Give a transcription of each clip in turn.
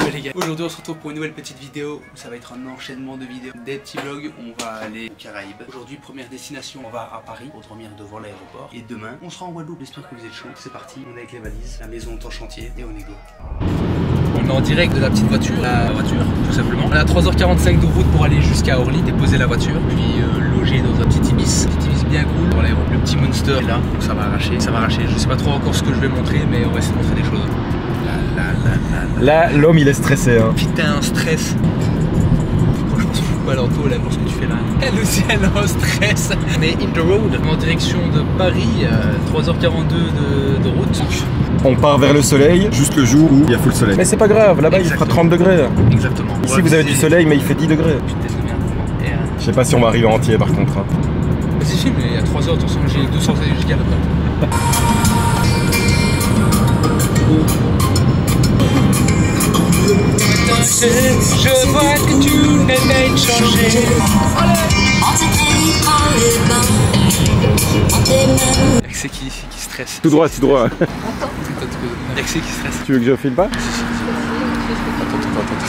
Ouais les gars, aujourd'hui on se retrouve pour une nouvelle petite vidéo où ça va être un enchaînement de vidéos, des petits vlogs. On va aller aux Caraïbes. Aujourd'hui première destination, on va à Paris pour dormir devant l'aéroport. Et demain on sera en Guadeloupe, j'espère que vous êtes chaud. C'est parti, on est avec les valises, la maison est en chantier et on est go. On est en direct de la petite voiture, tout simplement. On a 3h45 de route pour aller jusqu'à Orly, déposer la voiture, puis loger dans un petit Ibis bien cool. Voilà, le petit Monster est là, donc ça va arracher, Je sais pas trop encore ce que je vais montrer, mais on va essayer de montrer des choses. Là, l'homme il est stressé. Hein. Putain, un stress. Franchement, je fous pas l'entour là pour ce que tu fais là. Elle aussi, elle est en stress. Mais in the road, en direction de Paris, 3h42 de route. On part vers le soleil, juste le jour où il y a full soleil. Mais c'est pas grave, là-bas il fera 30 degrés. Exactement. Ici vous avez du soleil, mais il fait 10 degrés. Putain de merde. Je sais pas si on va arriver entier par contre. Hein. Vas-y, filme, il y a 3 heures, de toute façon, j'ai 200 gigas là-bas. Je vois que tu n'aimes de changer. Y'a qui stresse. Tout droit, tout droit. Y'a qui stresse. Tu veux que je file pas?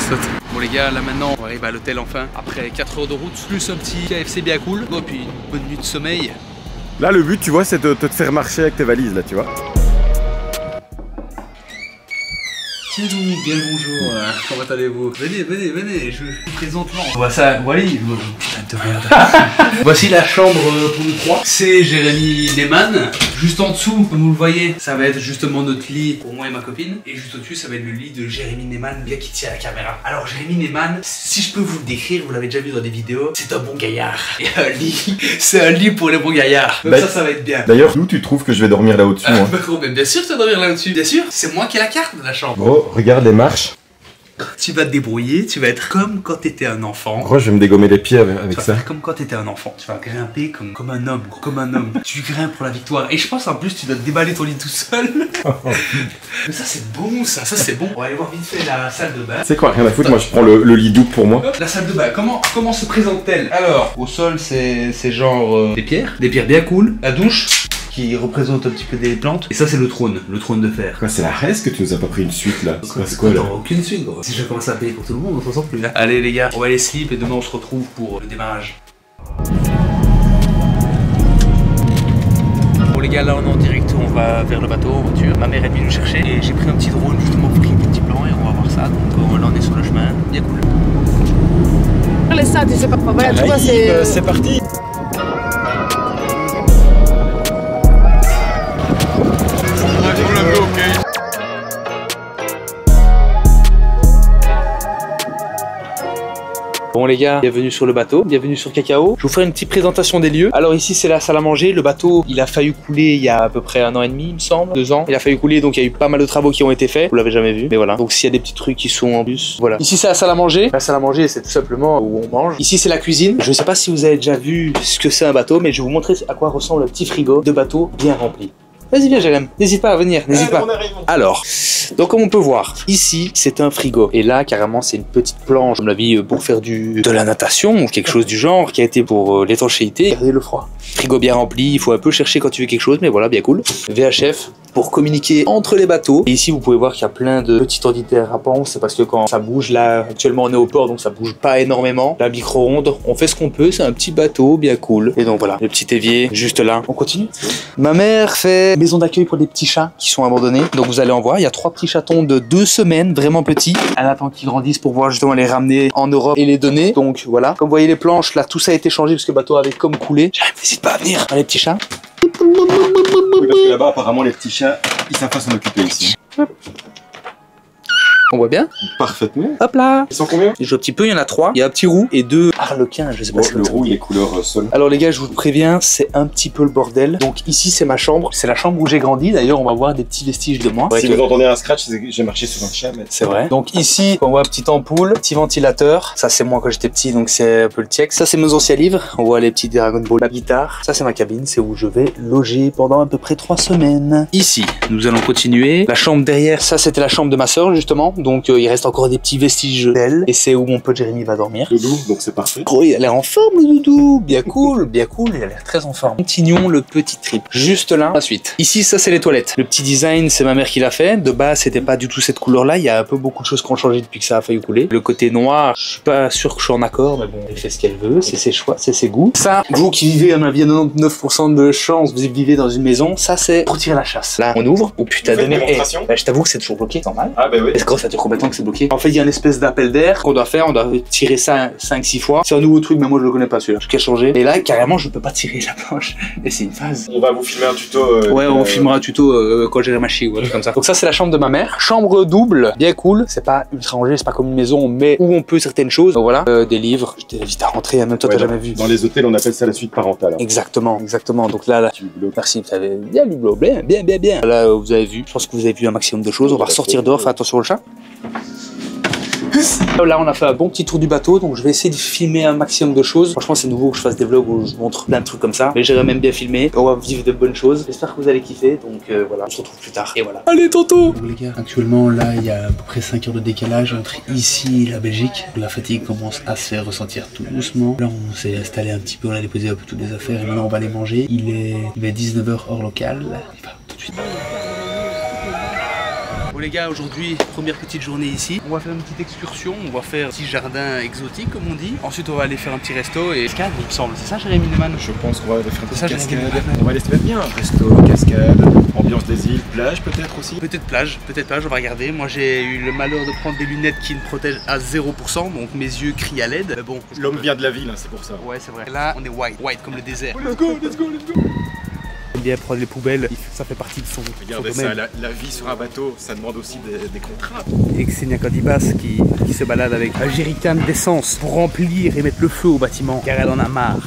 Attends. Bon les gars, là maintenant on arrive à l'hôtel enfin. Après 4 heures de route, plus un petit KFC bien cool. Et puis une bonne nuit de sommeil. Là le but tu vois c'est de te faire marcher avec tes valises là tu vois. Tiens donc, bien le bonjour, comment allez-vous? Venez, je vous présente l'an. Voilà ça, voilà, putain de merde. Voici la chambre pour nous trois. C'est Jérémy Neyman. Juste en dessous, comme vous le voyez, ça va être justement notre lit pour moi et ma copine. Et juste au-dessus, ça va être le lit de Jérémy Neyman, bien qui tient la caméra. Alors Jérémy Neyman, si je peux vous le décrire, vous l'avez déjà vu dans des vidéos, c'est un bon gaillard. Et un lit, c'est un lit pour les bons gaillards. Donc ça va être bien. D'ailleurs, d'où tu trouves que je vais dormir là au-dessus moi? Bien sûr que tu vas dormir là au-dessus. Bien sûr, c'est moi qui ai la carte de la chambre. Gros, regarde les marches. Tu vas te débrouiller, tu vas être comme quand t'étais un enfant. Gros, je vais me dégommer les pieds avec tu vas ça. Faire comme quand t'étais un enfant. Tu vas grimper comme un homme, comme un homme. Tu grimpes pour la victoire. Et je pense en plus tu dois te déballer ton lit tout seul. Mais ça c'est bon ça c'est bon. On va aller voir vite fait la salle de bain. Tu sais quoi, rien à foutre, moi je prends le lit double pour moi. La salle de bain, comment se présente-t-elle? Alors, au sol c'est genre des pierres bien cool. La douche qui représente un petit peu des plantes. Et ça c'est le trône de fer. Quoi, c'est la reste que tu nous as pas pris une suite là? C'est quoi là? Aucune suite gros. Si je commence à payer pour tout le monde, on s'en sort plus là. Allez les gars, on va aller slip et demain on se retrouve pour le démarrage. Bon les gars, là on est en direct, on va vers le bateau en voiture. Ma mère est venue nous chercher et j'ai pris un petit drone justement pour prendre des petits plans et on va voir ça. Donc là on est sur le chemin, bien cool. Laisse ça, tu sais pas. Voilà, tu vois, c'est parti. Bon les gars, bienvenue sur le bateau, bienvenue sur Cacao. Je vais vous faire une petite présentation des lieux. Alors ici c'est la salle à manger, le bateau il a failli couler il y a à peu près 1 an et demi il me semble, 2 ans. Il a failli couler donc il y a eu pas mal de travaux qui ont été faits, vous l'avez jamais vu, mais voilà. Donc s'il y a des petits trucs qui sont en plus, voilà. Ici c'est la salle à manger, c'est tout simplement où on mange. Ici c'est la cuisine, je sais pas si vous avez déjà vu ce que c'est un bateau, mais je vais vous montrer à quoi ressemble le petit frigo de bateau bien rempli. Vas-y viens Jérém, n'hésite pas à venir, n'hésite pas. Alors, donc comme on peut voir, ici c'est un frigo. Et là carrément c'est une petite planche, comme la vie pour faire de la natation ou quelque chose du genre, qui a été pour l'étanchéité. Regardez le froid. Frigo bien rempli, il faut un peu chercher quand tu veux quelque chose, mais voilà, bien cool. VHF pour communiquer entre les bateaux. Et ici vous pouvez voir qu'il y a plein de petits ordinateurs à panse, c'est parce que quand ça bouge, là actuellement on est au port donc ça bouge pas énormément. La micro-ondes, on fait ce qu'on peut, c'est un petit bateau bien cool. Et donc voilà, le petit évier juste là. On continue. Ma mère fait maison d'accueil pour des petits chats qui sont abandonnés. Donc vous allez en voir, il y a 3 petits chatons de 2 semaines, vraiment petits. Elle attend qu'ils grandissent pour pouvoir justement les ramener en Europe et les donner. Donc voilà, comme vous voyez les planches, là tout ça a été changé parce que le bateau avait comme coulé. N'hésite pas à venir, les petits chats. Oui, parce que là-bas apparemment les petits chats, ils savent pas s'en occuper ici. On voit bien? Parfaitement. Hop là. Ils sont combien? Je joue un petit peu, il y en a 3. Il y a un petit roux et 2 harlequins, je sais pas. Le roux il est couleur sol. Alors les gars, je vous préviens, c'est un petit peu le bordel. Donc ici c'est ma chambre, c'est la chambre où j'ai grandi. D'ailleurs on va voir des petits vestiges de moi. Si vous entendez un scratch, c'est que j'ai marché sur un chat. Mais... C'est vrai. Donc ici on voit petite ampoule, petit ventilateur. Ça c'est moi quand j'étais petit, donc c'est un peu le tiex. Ça c'est mes anciens livres. On voit les petits Dragon Ball, la guitare. Ça c'est ma cabine, c'est où je vais loger pendant à peu près 3 semaines. Ici, nous allons continuer. La chambre derrière, ça c'était la chambre de ma soeur justement. donc il reste encore des petits vestiges d'ailes. Et c'est où mon pote Jérémy va dormir. Doudou, donc c'est parfait. Gros, il a l'air en forme le doudou, bien cool, il a l'air très en forme. Continuons le petit trip. Juste là, la suite. Ici, ça c'est les toilettes. Le petit design, c'est ma mère qui l'a fait. De base, c'était pas du tout cette couleur-là. Il y a un peu beaucoup de choses qui ont changé depuis que ça a failli couler. Le côté noir, je suis pas sûr que je suis en accord, mais bon, elle fait ce qu'elle veut, c'est ses choix, c'est ses goûts. Ça, vous qui vivez, à mon avis, 99% de chance, vous vivez dans une maison, ça c'est pour tirer la chasse. Là, on ouvre. Oh putain, de merde. Je t'avoue que c'est toujours bloqué, c'est normal. Ah bah oui. Est-ce que ça dure combien de temps que c'est bloqué? En fait, il y a une espèce d'appel d'air qu'on doit faire, on doit tirer ça 5-6 fois. C'est un nouveau truc, mais moi je le connais pas celui-là. Je qu'à changer. Et là, carrément, je peux pas tirer la planche. Et c'est une phase. On va vous filmer un tuto. Ouais, on filmera un tuto quand j'irai ma chie ou un truc comme ça. Donc ça, c'est la chambre de ma mère. Chambre double, bien cool. C'est pas ultra rangé, c'est pas comme une maison, mais où on peut certaines choses. Donc voilà, des livres. Je t'invite à rentrer, même toi, t'as jamais vu. Dans les hôtels, on appelle ça la suite parentale. Exactement, exactement. Donc là, merci, vous avez bien lu bien. Là, vous avez vu. Je pense que vous avez vu un maximum de choses. On va ressortir dehors, faire attention au chat. Là on a fait un bon petit tour du bateau, donc je vais essayer de filmer un maximum de choses. Franchement c'est nouveau que je fasse des vlogs où je montre plein de trucs comme ça, mais j'irai même bien filmer. On va vivre de bonnes choses. J'espère que vous allez kiffer, donc voilà, on se retrouve plus tard. Et voilà. Allez tantôt. Donc les gars, actuellement là il y a à peu près 5 heures de décalage entre ici et la Belgique. La fatigue commence à se faire ressentir tout doucement. Là on s'est installé un petit peu, on a déposé un peu toutes les affaires et maintenant on va les manger. Il est 19h hors local. On y va tout de suite. Bon les gars, aujourd'hui, première petite journée ici. On va faire une petite excursion, on va faire un petit jardin exotique comme on dit. Ensuite on va aller faire un petit resto et cascade il me semble. C'est ça Jérémy Neumann? Je pense qu'on va aller faire un petit cascade. On va aller se mettre bien. Resto, cascade, ambiance des îles, plage peut-être aussi. Peut-être plage, on va regarder. Moi j'ai eu le malheur de prendre des lunettes qui me protègent à 0%, donc mes yeux crient à l'aide. Mais bon. L'homme vient de la ville, hein, c'est pour ça. Ouais c'est vrai. Là on est white comme le désert. Let's go. Bien prendre les poubelles, ça fait partie de son Regardez ça, la vie sur un bateau, ça demande aussi des contraintes. Et Xenia Candibas qui se balade avec un jerrycan d'essence pour remplir et mettre le feu au bâtiment car elle en a marre.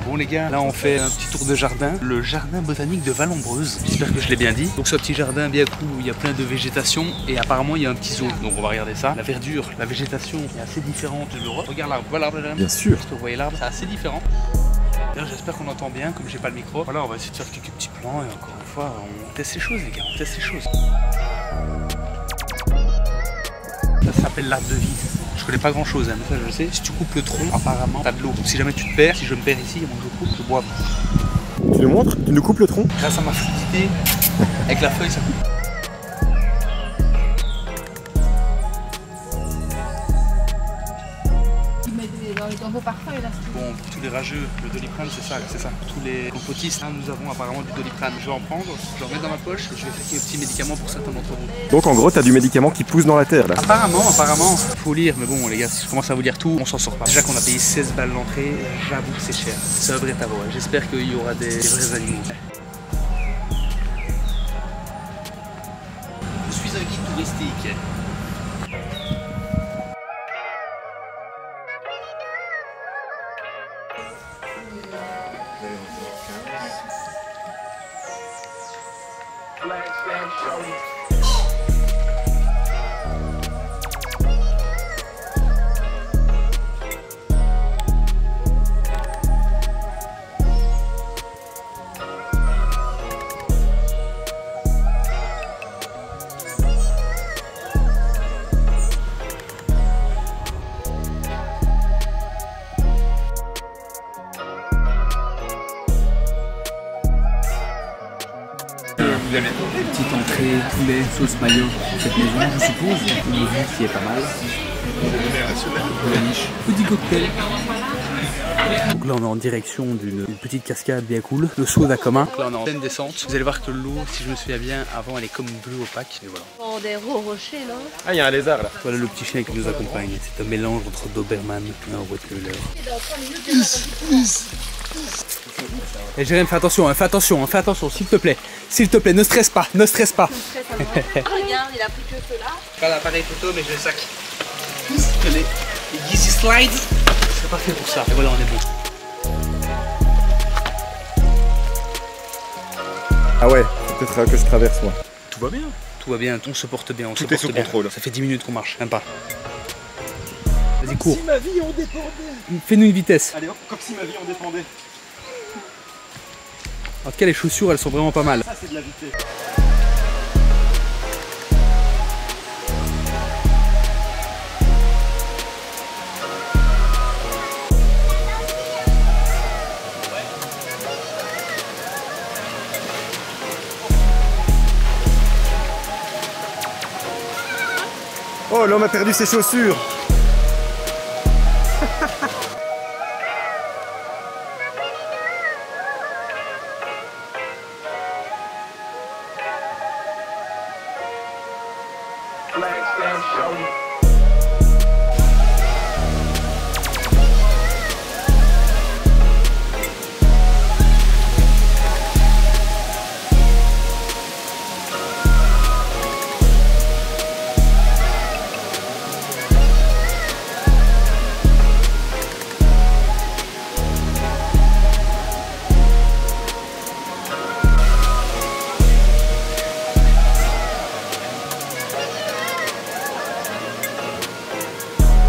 Bon les gars, là on fait un petit tour de jardin, le jardin botanique de Vallombreuse. J'espère que je l'ai bien dit. Donc ce petit jardin bien cool où il y a plein de végétation et apparemment il y a un petit zoo. Donc on va regarder ça. La verdure, la végétation est assez différente de l'Europe. Regarde l'arbre, voilà l'arbre. Bien sûr. Vous voyez l'arbre, c'est assez différent. J'espère qu'on entend bien, comme j'ai pas le micro. Voilà, on va essayer de faire quelques petits plans et encore une fois, on teste les choses les gars, on teste les choses. Ça s'appelle l'arbre de vie. Je connais pas grand chose, hein, mais ça je le sais. Si tu coupes le tronc, apparemment, t'as de l'eau. Donc si jamais tu te perds, si je me perds ici, moi je coupe, je bois. Tu nous montres? Tu nous coupes le tronc? Grâce à ma fluidité, avec la feuille ça coupe. Dans vos parfums, là. Bon, pour tous les rageux, le Doliprane, c'est ça. Pour tous les compotistes, hein, nous avons apparemment du Doliprane. Je vais en prendre, je vais en mettre dans ma poche et je vais faire quelques petits médicaments pour certains d'entre vous. Donc en gros, t'as du médicament qui pousse dans la terre là. Apparemment, faut lire, mais bon les gars, si je commence à vous lire tout, on s'en sort pas. Déjà qu'on a payé 16 balles l'entrée, j'avoue que c'est cher. C'est un vrai tarot, j'espère qu'il y aura des vrais animaux. Je suis un guide touristique. Petite entrée, poulet, sauce mayo, cette maison je suppose, une vue qui est pas mal. La niche, petit cocktail. Donc là on est en direction d'une petite cascade bien cool, le Soda commun. Donc là on est en pleine descente. Vous allez voir que l'eau, si je me souviens bien, avant elle est comme bleue opaque. Et voilà. Oh, des rochers là. Ah, il y a un lézard là. Voilà le petit chien qui nous accompagne. C'est un mélange entre Doberman et un Rottweiler. Et Jérémy, fais attention, s'il te plaît, ne stresse pas, ne stresse pas. Regarde, il a pris que ceux là. Pas l'appareil photo, mais j'ai le sac. Tenez, Yeezy Slide, c'est parfait pour ça. Et voilà, on est bon. Ah ouais, peut-être que je traverse moi. Tout va bien. Tout va bien, on se porte bien, on se porte bien. Tout est sous contrôle. Ça fait 10 minutes qu'on marche, même pas. Vas-y, cours. Comme si ma vie en dépendait. Fais-nous une vitesse. Allez hop, comme si ma vie en dépendait. En tout cas, les chaussures, elles sont vraiment pas mal. Ça, c'est de la vitesse. Oh, l'homme a perdu ses chaussures.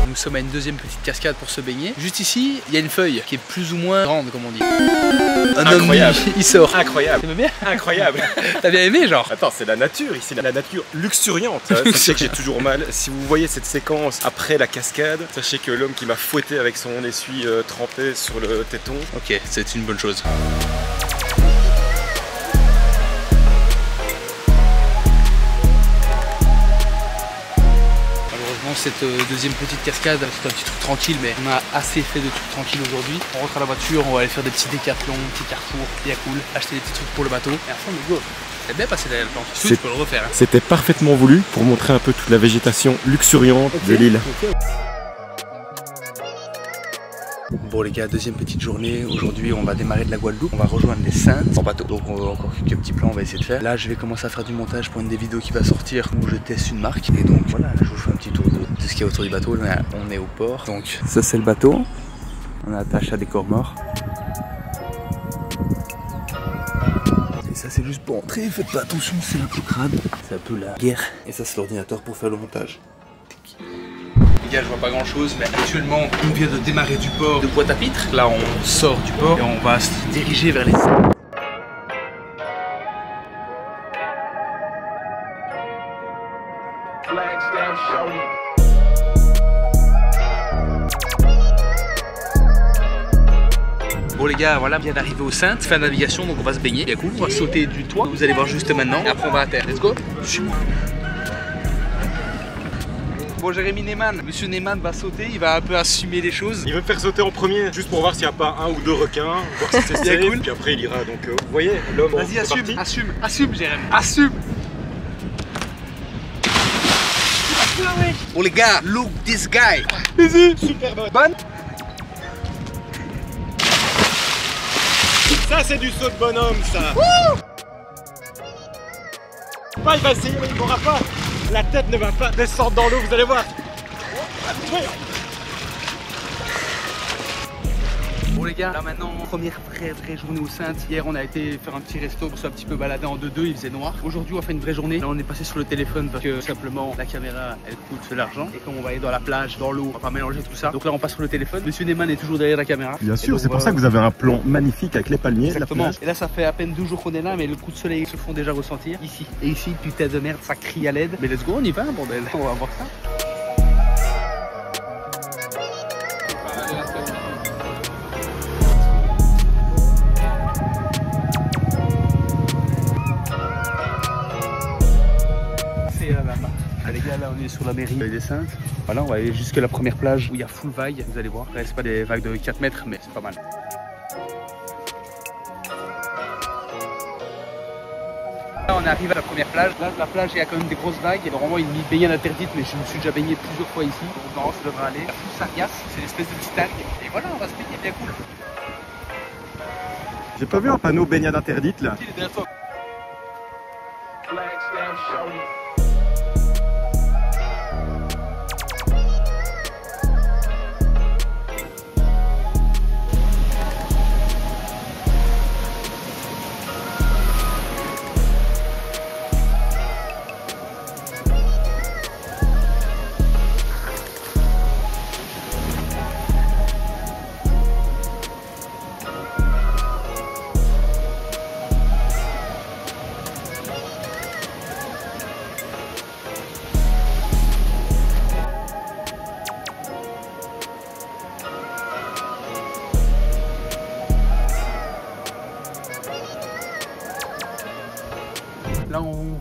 Nous sommes à une deuxième petite cascade pour se baigner. Juste ici, il y a une feuille qui est plus ou moins grande, comme on dit. Un homme nu, il sort. Incroyable. T'aimes bien? Incroyable. T'as bien aimé, genre? Attends, c'est la nature ici, la nature luxuriante. Sachez que j'ai toujours mal. Si vous voyez cette séquence après la cascade, sachez que l'homme qui m'a fouetté avec son essuie trempé sur le téton. Ok, c'est une bonne chose. Cette deuxième petite cascade, c'est un petit truc tranquille, mais on a assez fait de trucs tranquilles aujourd'hui. On rentre à la voiture, on va aller faire des petits décathlons, petits carrefours, bien cool, acheter des petits trucs pour le bateau. Et après on est go. C'est bien passé derrière le plan. Tu peux le refaire. Hein. C'était parfaitement voulu pour montrer un peu toute la végétation luxuriante de l'île. Bon les gars, deuxième petite journée. Aujourd'hui on va démarrer de la Guadeloupe. On va rejoindre les Saintes en bateau. Donc on va encore quelques petits plans on va essayer de faire. Là je vais commencer à faire du montage pour une des vidéos qui va sortir où je teste une marque. Et donc voilà, là, je vous fais un petit tour de ce qu'il y a autour du bateau. Là, on est au port. Donc ça c'est le bateau. On attache à des corps morts. Et ça c'est juste pour entrer. Faites pas attention, c'est un peu crade. C'est un peu la guerre. Et ça c'est l'ordinateur pour faire le montage. Les gars, je vois pas grand chose, mais actuellement on vient de démarrer du port de Pointe-à-Pitre. Là on sort du port et on va se diriger vers les Saintes. Bon les gars, voilà, on vient d'arriver aux Saintes, fin de navigation, donc on va se baigner. Bien cool, on va sauter du toit, vous allez voir juste maintenant, et après on va à terre. Let's go. Suis-moi. Bon Jérémy Neyman, monsieur Neyman va sauter, il va un peu assumer les choses. Il veut me faire sauter en premier, juste pour voir s'il n'y a pas un ou deux requins, voir si c'est safe, cool. Puis après il ira, donc vous voyez, l'homme. Vas-y, assume Jérémy, assume. Bon les gars, look this guy. Easy, super bonne. Ça c'est du saut de bonhomme ça. Bah, il va essayer mais il ne pourra pas. La tête ne va pas descendre dans l'eau, vous allez voir. Bon les gars, là maintenant, première vraie journée aux Saintes. Hier on a été faire un petit resto, on s'est un petit peu baladé en 2-2, il faisait noir. Aujourd'hui on va faire une vraie journée. Là on est passé sur le téléphone parce que simplement la caméra elle coûte de l'argent. Et comme on va aller dans la plage, dans l'eau, on va pas mélanger tout ça. Donc là on passe sur le téléphone. Monsieur Neyman est toujours derrière la caméra. Bien sûr, c'est pour ça que vous avez un plan magnifique avec les palmiers. Exactement. Et là ça fait à peine 2 jours qu'on est là, mais le coup de soleil se font déjà ressentir ici. Et ici, putain de merde, ça crie à l'aide. Mais let's go, on y va bordel. On va voir ça. Les gars, là on est sur la mairie des Saintes. Voilà, on va aller jusqu'à la première plage où il y a full vague, vous allez voir. Là, c'est pas des vagues de 4 mètres, mais c'est pas mal. Là, on arrive à la première plage. Là, la plage, il y a quand même des grosses vagues. Il y a vraiment une baignade interdite, mais je me suis déjà baigné plusieurs fois ici. Donc, non, ça devrait aller. La full sargasse, c'est une espèce de petite algue. Et voilà, on va se baigner bien cool. J'ai pas vu un panneau baignade interdite là. Il est derrière toi.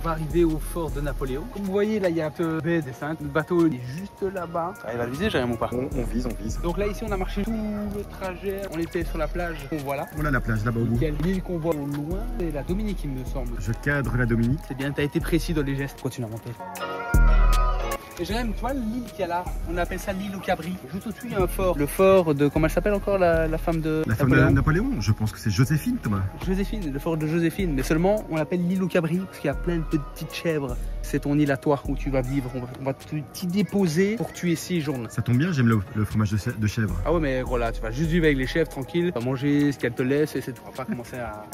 va arriver au fort de Napoléon. Comme vous voyez, là, il y a un peu baie des Saintes. Le bateau il est juste là-bas. Ça arrive à le viser, Jérémy, ou pas? On vise, on vise. Donc là, ici, on a marché tout le trajet. On était sur la plage qu'on voit là. Voilà la plage là-bas au bout. L'île qu'on voit au loin, c'est la Dominique, il me semble. Je cadre la Dominique. C'est bien, t'as été précis dans les gestes. Continue à monter. Et j'aime, tu vois l'île qu'il y a là, on appelle ça l'île au Cabri. Juste au-dessus, il y a un fort. Le fort de, comment elle s'appelle encore, la femme de La femme de Napoléon, je pense que c'est Joséphine, Thomas. Joséphine, le fort de Joséphine. Mais seulement, on l'appelle l'île au Cabri parce qu'il y a plein de petites chèvres. C'est ton île à toi où tu vas vivre. On va t'y déposer pour que tu y séjournes. Ça tombe bien, j'aime le fromage de chèvre. Ah ouais, mais gros là, tu vas juste vivre avec les chèvres tranquille. Tu vas manger ce qu'elles te laissent et c'est tout. On va pas commencer à...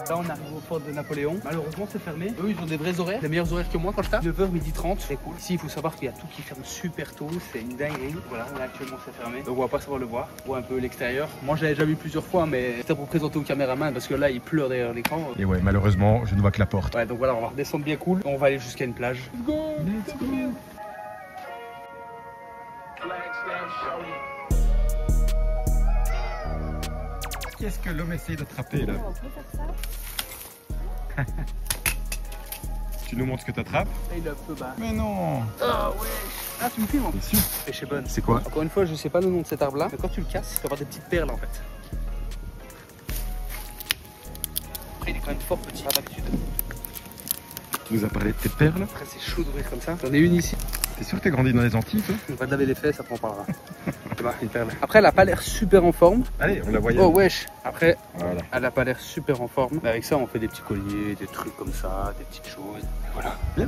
Là, on arrive au fort de Napoléon. Malheureusement, c'est fermé. Eux, ils ont des vrais horaires, des meilleurs horaires que moi quand je tape. 9h, 12h30. C'est cool. Ici, il faut savoir qu'il y a tout qui ferme super tôt. C'est une dinguerie. Voilà, là, actuellement, c'est fermé. Donc, on va pas savoir le voir. On voit un peu l'extérieur. Moi, j'avais déjà vu plusieurs fois, mais c'était pour présenter au caméraman parce que là, il pleure derrière l'écran. Et ouais, malheureusement, je ne vois que la porte. Ouais, donc voilà, on va redescendre bien cool. On va aller jusqu'à une plage. Let's go! Let's go! Qu'est-ce que l'homme essaie d'attraper là? Tu nous montres ce que t'attrapes? Il est un peu bas. Mais non! Ah ouais! Ah, tu me filmes en Bien sûr. Pêche est bonne. C'est quoi? Encore une fois, je sais pas le nom de cet arbre là, mais quand tu le casses, tu vas avoir des petites perles en fait. Après, il est quand même fort petit, pas d'habitude. Tu nous as parlé de tes perles? Après, c'est chaud d'ouvrir comme ça. J'en ai une ici. T'es sûr que t'as grandi dans les Antilles, toi? On va te laver les fesses, après on parlera. Une perle. Après, elle a pas l'air super en forme. Allez, on la voyait. Oh wesh. Après, Voilà. elle a pas l'air super en forme. Mais avec ça, on fait des petits colliers, des trucs comme ça, des petites choses. Et voilà. Bien.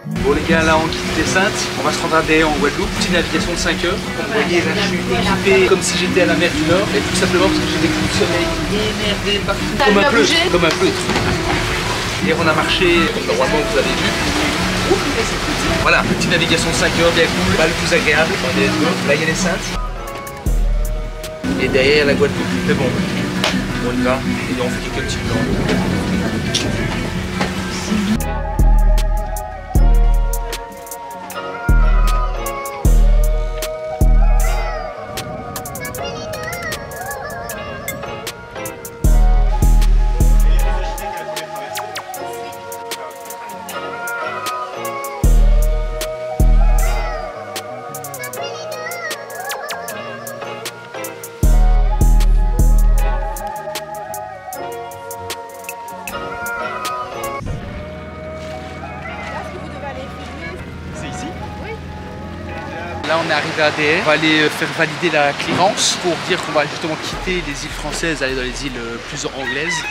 Bon les gars, là on quitte les Saintes, on va se rendre à Des en Guadeloupe, petite navigation de 5 heures. Comme vous voyez là je suis équipé comme si j'étais à la mer du Nord, et tout simplement parce que j'ai des coups de soleil énervés partout, comme un pleutre. Hier on a marché, normalement vous avez vu. Voilà, petite navigation de 5 heures, bien cool, pas le plus agréable. Là il y a les Saintes. Et derrière la Guadeloupe. Mais bon, on y va, et on fait quelques petits plans. Là on est arrivé à DR, on va aller faire valider la clémence pour dire qu'on va justement quitter les îles françaises, aller dans les îles plus anglaises.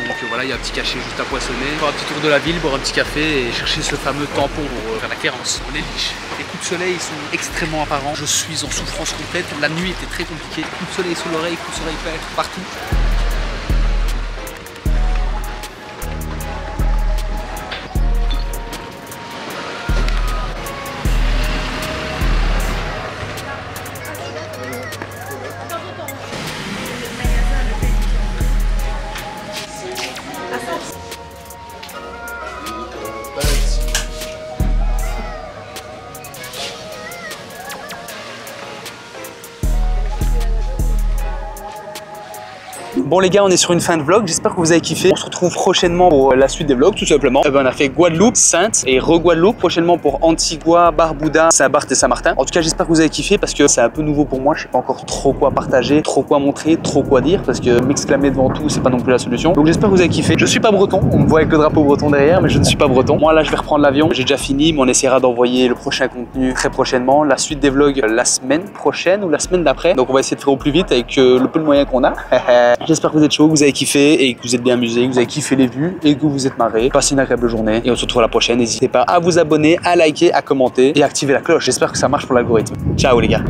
Donc voilà, il y a un petit cachet juste à poissonner. Faire un petit tour de la ville, boire un petit café et chercher ce fameux tampon pour faire la clémence. On est liche. Les coups de soleil sont extrêmement apparents. Je suis en souffrance complète. La nuit était très compliquée. Coups de soleil sous l'oreille, coups de soleil partout. Bon les gars, on est sur une fin de vlog, j'espère que vous avez kiffé. On se retrouve prochainement pour la suite des vlogs tout simplement. On a fait Guadeloupe, Saintes et re-Guadeloupe. Prochainement pour Antigua, Barbuda, Saint-Barth et Saint-Martin. En tout cas j'espère que vous avez kiffé parce que c'est un peu nouveau pour moi. Je sais pas encore trop quoi partager, trop quoi montrer, trop quoi dire. Parce que m'exclamer devant tout c'est pas non plus la solution. Donc j'espère que vous avez kiffé. Je suis pas breton, on me voit avec le drapeau breton derrière, mais je ne suis pas breton. Moi là je vais reprendre l'avion, j'ai déjà fini, mais on essaiera d'envoyer le prochain contenu très prochainement. La suite des vlogs la semaine prochaine ou la semaine d'après. Donc on va essayer de faire au plus vite avec le peu de moyens qu'on a. J'espère que vous êtes chaud, que vous avez kiffé et que vous êtes bien amusé, que vous avez kiffé les vues et que vous vous êtes marré. Passez une agréable journée et on se retrouve à la prochaine. N'hésitez pas à vous abonner, à liker, à commenter et à activer la cloche. J'espère que ça marche pour l'algorithme. Ciao les gars.